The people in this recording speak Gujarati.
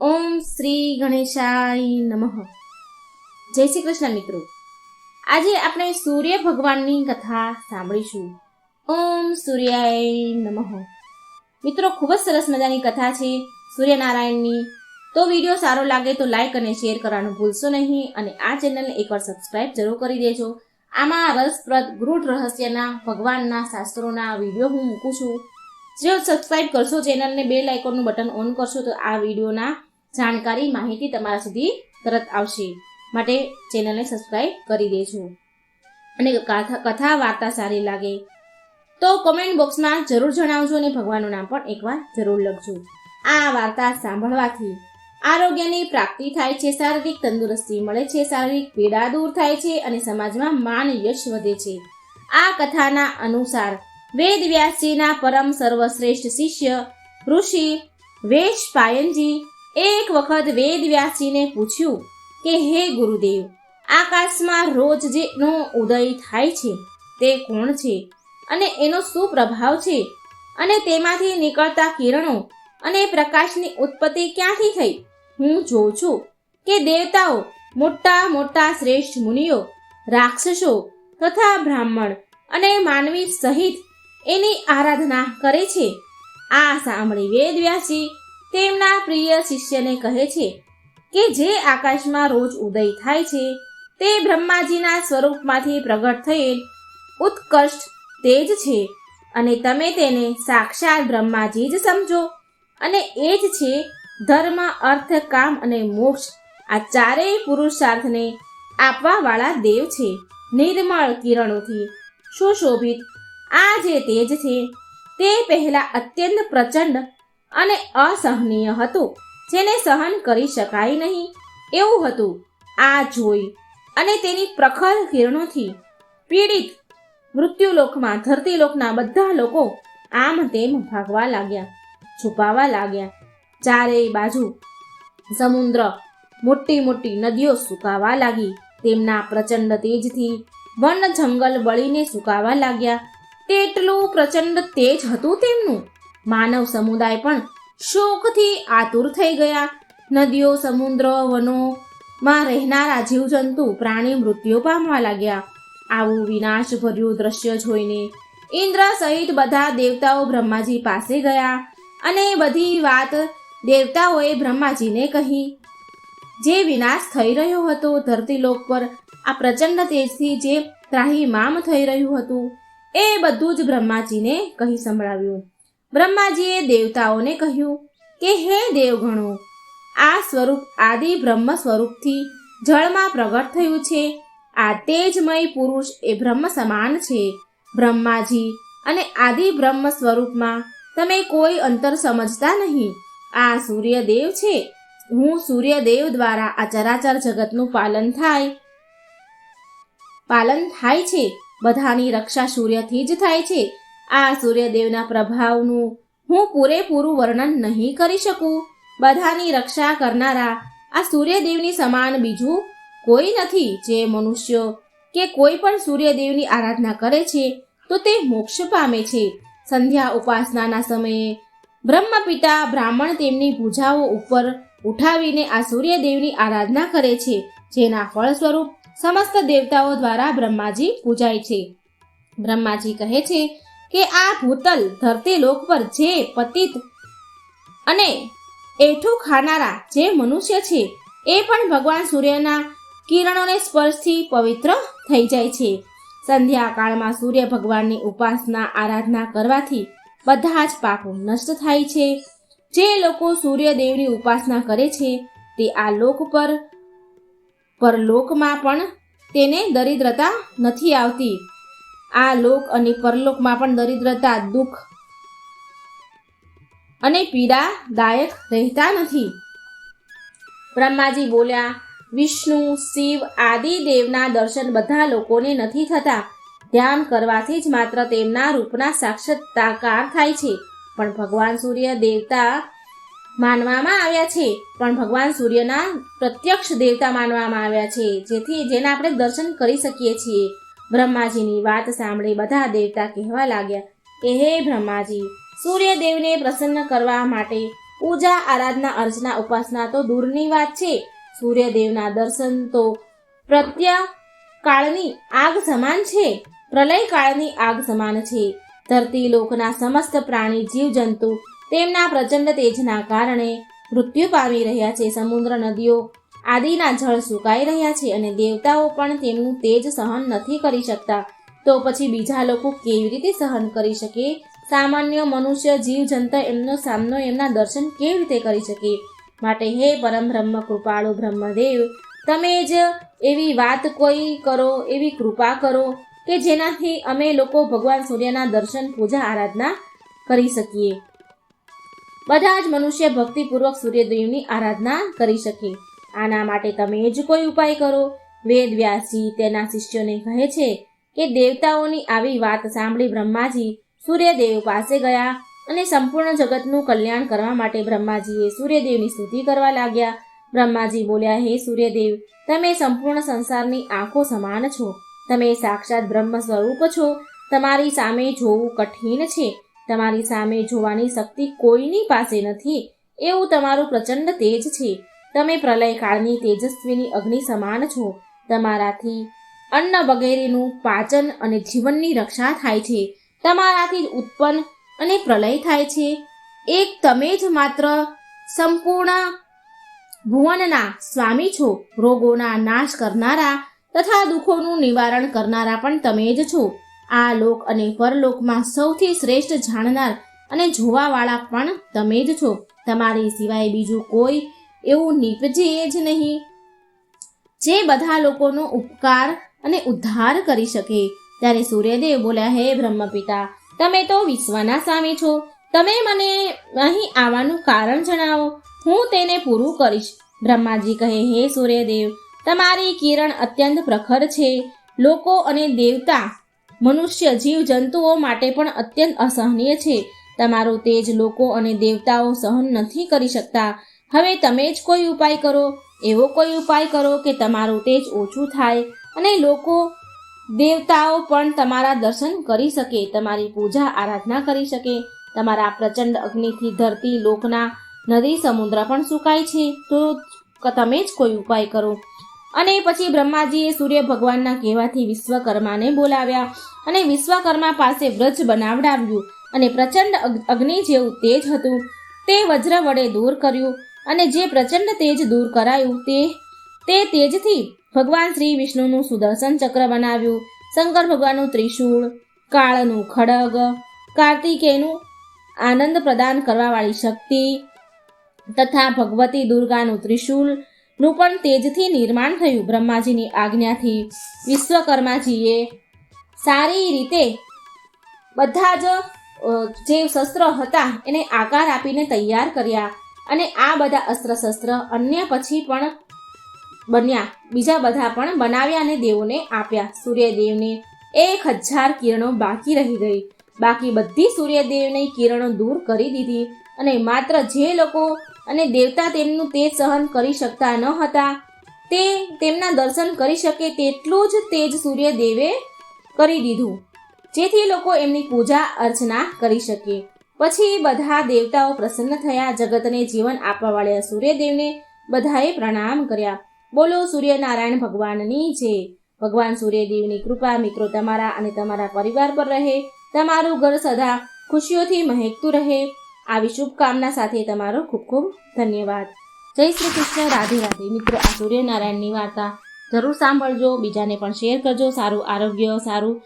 ઓમ શ્રી ગણેશાય નમઃ. જય શ્રી કૃષ્ણ મિત્રો. આજે આપણે સૂર્ય ભગવાનની કથા સાંભળીશું. ઓમ સૂર્યાય નમઃ. મિત્રો, ખૂબ જ સરસ મજાની કથા છે સૂર્યનારાયણની. તો વિડીયો સારો લાગે તો લાઈક અને શેર કરવાનું ભૂલશો નહીં, અને આ ચેનલને એકવાર સબસ્ક્રાઇબ જરૂર કરી દેજો. આમાં રસપ્રદ ગૃઢ રહસ્યના ભગવાનના શાસ્ત્રોના વિડીયો હું મૂકું છું. જો સબસ્ક્રાઇબ કરશો ચેનલને, બેલ આઇકોનનું બટન ઓન કરશો તો આ વિડીયોના જાણકારી માહિતી તમારા સુધી તરત આવશે. માટે ચેનલને સબસ્ક્રાઇબ કરી દેજો. અને કથા વાર્તા સારી લાગે તો કોમેન્ટ બોક્સમાં જરૂર જણાવજો, અને ભગવાનનું નામ પણ એકવાર જરૂર લખજો. આ વાર્તા સાંભળવાથી આરોગ્યની પ્રાપ્તિ થાય છે, શારીરિક તંદુરસ્તી મળે છે, શારીરિક પીડા દૂર થાય છે, અને સમાજમાં માન યશ વધે છે. આ કથાના અનુસાર વેદ વ્યાસજીના પરમ સર્વશ્રેષ્ઠ શિષ્ય ઋષિ વેશપાયનજી એક વખત વેદ વ્યાસજીને પૂછ્યું કે હે ગુરુદેવ, આકાશમાં રોજ જેનો ઉદય થાય છે તે કોણ છે, અને એનો શું પ્રભાવ છે, અને તેમાંથી નીકળતા કિરણો અને પ્રકાશની ઉત્પત્તિ ક્યાંથી થઈ? હું જોઉં છું કે દેવતાઓ, મોટા મોટા શ્રેષ્ઠ મુનિઓ, રાક્ષસો તથા બ્રાહ્મણ અને માનવી સહિત એની આરાધના કરે છે. આ સાંભળી વેદ વ્યાસજી તેમના પ્રિય શિષ્યને કહે છે કે જે આકાશમાં રોજ ઉદય થાય છે તે બ્રહ્માજીના સ્વરૂપમાંથી પ્રગટ થયેલ ઉત્કૃષ્ટ તેજ છે, અને તમે તેને સાક્ષાત બ્રહ્માજી જ સમજો. અને એ જ છે ધર્મ, અર્થ, કામ અને મોક્ષ, આ ચારેય પુરુષાર્થને આપવાવાળા દેવ છે. નિર્મળ કિરણોથી સુશોભિત આ જે તેજ છે તે પહેલા અત્યંત પ્રચંડ અને અસહનીય હતું, જેને સહન કરી શકાય નહીં એવું હતું. આ જોઈ અને તેની પ્રખર કિરણોથી પીડિત મૃત્યુલોકમાં ધરતીલોકના બધા લોકો આમ તેમ ભાગવા લાગ્યા, છુપાવા લાગ્યા. ચારેય બાજુ સમુદ્ર, મોટી મોટી નદીઓ સુકાવા લાગી. તેમના પ્રચંડ તેજથી વન જંગલ બળીને સુકાવા લાગ્યા. તેટલું પ્રચંડ તેજ હતું તેમનું. માનવ સમુદાય પણ શોકથી આતુર થઈ ગયા. નદીઓ, સમુદ્ર, વનોમાં રહેનારા જીવજંતુ, પ્રાણી મૃત્યુ પામવા લાગ્યા. આવું વિનાશ ભર્યું દ્રશ્ય જોઈને ઇન્દ્ર સહિત બધા દેવતાઓ બ્રહ્માજી પાસે ગયા, અને બધી વાત દેવતાઓએ બ્રહ્માજીને કહી. જે વિનાશ થઈ રહ્યો હતો ધરતીલોક પર, આ પ્રચંડ તેજથી જે ત્રાહિમામ થઈ રહ્યું હતું, એ બધું જ બ્રહ્માજીને કહી સંભળાવ્યું. બ્રહ્માજીએ દેવતાઓને કહ્યું કે હે દેવગણો, આ સ્વરૂપ આદિ બ્રહ્મ સ્વરૂપથી જળમાં પ્રગટ થયું છે. આ તેજમય પુરુષ એ બ્રહ્મ સમાન છે. બ્રહ્માજી અને આદિ બ્રહ્મ સ્વરૂપમાં તમે કોઈ અંતર સમજતા નહીં. આ સૂર્યદેવ છે. હું સૂર્યદેવ દ્વારા આ ચરાચર જગતનું પાલન થાય છે. બધાની રક્ષા સૂર્યથી જ થાય છે. આ સૂર્યદેવના પ્રભાવનું હું પૂરેપૂરું વર્ણન નહીં કરી શકું. બધાની રક્ષા કરનારા આ સૂર્યદેવની સમાન બીજું કોઈ નથી. જે મનુષ્યો કે કોઈ પણ સૂર્યદેવની આરાધના કરે છે તો તે મોક્ષ પામે છે. સંધ્યા ઉપાસનાના સમયે બ્રહ્મપિતા બ્રાહ્મણ તેમની ભુજાઓ ઉપર ઉઠાવીને આ સૂર્યદેવની આરાધના કરે છે, જેના ફળ સ્વરૂપ સમસ્ત દેવતાઓ દ્વારા બ્રહ્માજી પૂજાય છે. બ્રહ્માજી કહે છે કે આ ભૂતલ ધરતીલોક પર જે પતિત અને એઠું ખાનારા જે મનુષ્ય છે એ પણ ભગવાન સૂર્યના કિરણોને સ્પર્શથી પવિત્ર થઈ જાય છે. સંધ્યાકાળમાં સૂર્ય ભગવાનની ઉપાસના આરાધના કરવાથી બધા જ પાપો નષ્ટ થાય છે. જે લોકો સૂર્યદેવની ઉપાસના કરે છે તે આ લોક પર પરલોકમાં પણ તેને દરિદ્રતા નથી આવતી. આ લોક અને પરલોકમાં પણ દરિદ્રતા, દુઃખ અને પીડાદાયક રહેતા નથી. બ્રહ્માજી બોલ્યા, વિષ્ણુ, શિવ આદિ દેવના દર્શન બધા લોકોને નથી થતા. ધ્યાન કરવાથી જ માત્ર તેમના રૂપના સાક્ષાત્કાર થાય છે. પણ ભગવાન સૂર્ય દેવતા માનવામાં આવ્યા છે. પણ ભગવાન સૂર્યના પ્રત્યક્ષ દેવતા માનવામાં આવ્યા છે, જેના આપણે દર્શન કરી શકીએ છીએ. બ્રહ્માજીની વાત સાંભળી બધા દેવતા કહેવા લાગ્યા કે હે બ્રહ્માજી, સૂર્યદેવને પ્રસન્ન કરવા માટે પૂજા આરાધના અર્ચના ઉપાસના તો દૂરની વાત છે, સૂર્યદેવના દર્શન તો પ્રત્ય કાળની આગ સમાન છે, પ્રલય કાળની આગ સમાન છે. ધરતી લોકના સમસ્ત પ્રાણી જીવજંતુ તેમના પ્રચંડ તેજના કારણે મૃત્યુ પામી રહ્યા છે. સમુદ્ર, નદીઓ આદિના જળ સુકાઈ રહ્યા છે અને દેવતાઓ પણ તેમનું તેજ સહન નથી કરી શકતા. તો પછી બીજા લોકો કેવી રીતે સહન કરી શકે? સામાન્ય મનુષ્ય જીવજંતુ એમનો સામનો, એમના દર્શન કેવી રીતે કરી શકે? માટે હે પરમ બ્રહ્મ કૃપાળુ બ્રહ્મદેવ, તમે જ એવી વાત કોઈ કરો, એવી કૃપા કરો કે જેનાથી અમે લોકો ભગવાન સૂર્યના દર્શન, પૂજા, આરાધના કરી શકીએ. બધા જ મનુષ્ય ભક્તિપૂર્વક સૂર્યદેવની આરાધના કરી શકે. આના માટે તમે જ કોઈ ઉપાય કરો. વેદ વ્યાસજી તેના શિષ્યોને કહે છે કે દેવતાઓની આવી વાત સાંભળી બ્રહ્માજી સૂર્યદેવ પાસે ગયા અને સંપૂર્ણ જગતનું કલ્યાણ કરવા માટે બ્રહ્માજીએ સૂર્યદેવની સ્તુતિ કરવા લાગ્યા. બ્રહ્માજી બોલ્યા, હે સૂર્યદેવ, તમે સંપૂર્ણ સંસારની આંખો સમાન છો. તમે સાક્ષાત બ્રહ્મ સ્વરૂપ છો. તમારી સામે જોવું કઠિન છે. તમારી સામે જોવાની શક્તિ કોઈની પાસે નથી, એવું તમારું પ્રચંડ તેજ છે. તમે પ્રલય કાળની તેજસ્વીની અગ્નિ સમાન છો. તમારાથી અન્ન વગેરેનું પાચન અને જીવનની રક્ષા થાય છે. તમારાથી જ ઉત્પન્ન અને પ્રલય થાય છે. એક તમે જ માત્ર સંપૂર્ણ ભુવનના સ્વામી છો. રોગોના નાશ કરનારા તથા દુઃખોનું નિવારણ કરનારા પણ તમે જ છો. આ લોક અને પરલોકમાં સૌથી શ્રેષ્ઠ જાણનાર અને જોવાવાળા પણ તમે જ છો. તમારી સિવાય બીજું કોઈ એવું નીપજે જ નહીં જે બધા લોકોનો ઉપકાર અને ઉદ્ધાર કરી શકે. ત્યારે સૂર્યદેવ બોલ્યા, હે બ્રહ્મપિતા, તમે તો વિશ્વના સ્વામી છો. તમે મને અહીં આવવાનું કારણ જણાવો, હું તેને પૂરું કરીશ. બ્રહ્માજી કહે, હે સૂર્યદેવ, તમારી કિરણ અત્યંત પ્રખર છે. લોકો અને દેવતા, મનુષ્ય, જીવ જંતુઓ માટે પણ અત્યંત અસહનીય છે. તમારું તેજ લોકો અને દેવતાઓ સહન નથી કરી શકતા. હવે તમે જ કોઈ ઉપાય કરો. એવો કોઈ ઉપાય કરો કે તમારું તેજ ઓછું થાય અને લોકો દેવતાઓ પણ તમારા દર્શન કરી શકે, તમારી પૂજા આરાધના કરી શકે. તમારા પ્રચંડ અગ્નિથી ધરતી લોકના નદી સમુદ્ર પણ સુકાય છે. તો તમે જ કોઈ ઉપાય કરો. અને પછી બ્રહ્માજીએ સૂર્ય ભગવાનના કહેવાથી વિશ્વકર્માને બોલાવ્યા અને વિશ્વકર્મા પાસે વ્રજ બનાવડાવ્યું અને પ્રચંડ અગ્નિ જેવું તેજ હતું તે વજ્ર વડે દૂર કર્યું. અને જે પ્રચંડ તેજ દૂર કરાયું તે તેજથી ભગવાન શ્રી વિષ્ણુનું સુદર્શન ચક્ર બનાવ્યું, શંકર ભગવાનનું ત્રિશૂળ, કાળનું ખડગ, કાર્તિકેયનું આનંદ પ્રદાન કરવાવાળી શક્તિ તથા ભગવતી દુર્ગાનું ત્રિશૂળનું પણ તેજથી નિર્માણ થયું. બ્રહ્માજીની આજ્ઞાથી વિશ્વકર્માજીએ સારી રીતે બધા જ જે શસ્ત્રો હતા એને આકાર આપીને તૈયાર કર્યા અને આ બધા અસ્ત્ર શસ્ત્ર અન્ય પછી પણ બન્યા, બીજા બધા પણ બનાવ્યા અને દેવોને આપ્યા. સૂર્યદેવને 1000 કિરણો બાકી રહી ગઈ. બાકી બધી સૂર્યદેવની કિરણો દૂર કરી દીધી અને માત્ર જે લોકો અને દેવતા તેમનું તેજ સહન કરી શકતા ન હતા તે તેમના દર્શન કરી શકે તેટલું જ તેજ સૂર્યદેવે કરી દીધું, જેથી લોકો એમની પૂજા અર્ચના કરી શકે. પછી બધા દેવતાઓ પ્રસન્ન થયા. જગતને જીવન આપવાવાળા સૂર્યદેવને બધાએ પ્રણામ કર્યા. બોલો સૂર્યનારાયણ ભગવાનની જય. ભગવાન સૂર્યદેવની કૃપા મિત્રો તમારા અને તમારા પરિવાર પર રહે. તમારું ઘર સદા ખુશીઓથી મહેકતું રહે. આવી શુભકામના સાથે તમારો ખૂબ ખૂબ ધન્યવાદ. જય શ્રી કૃષ્ણ. રાધે રાધે. મિત્રો, આ સૂર્યનારાયણની વાર્તા જરૂર સાંભળજો, બીજાને પણ શેર કરજો. સારું આરોગ્ય, સારું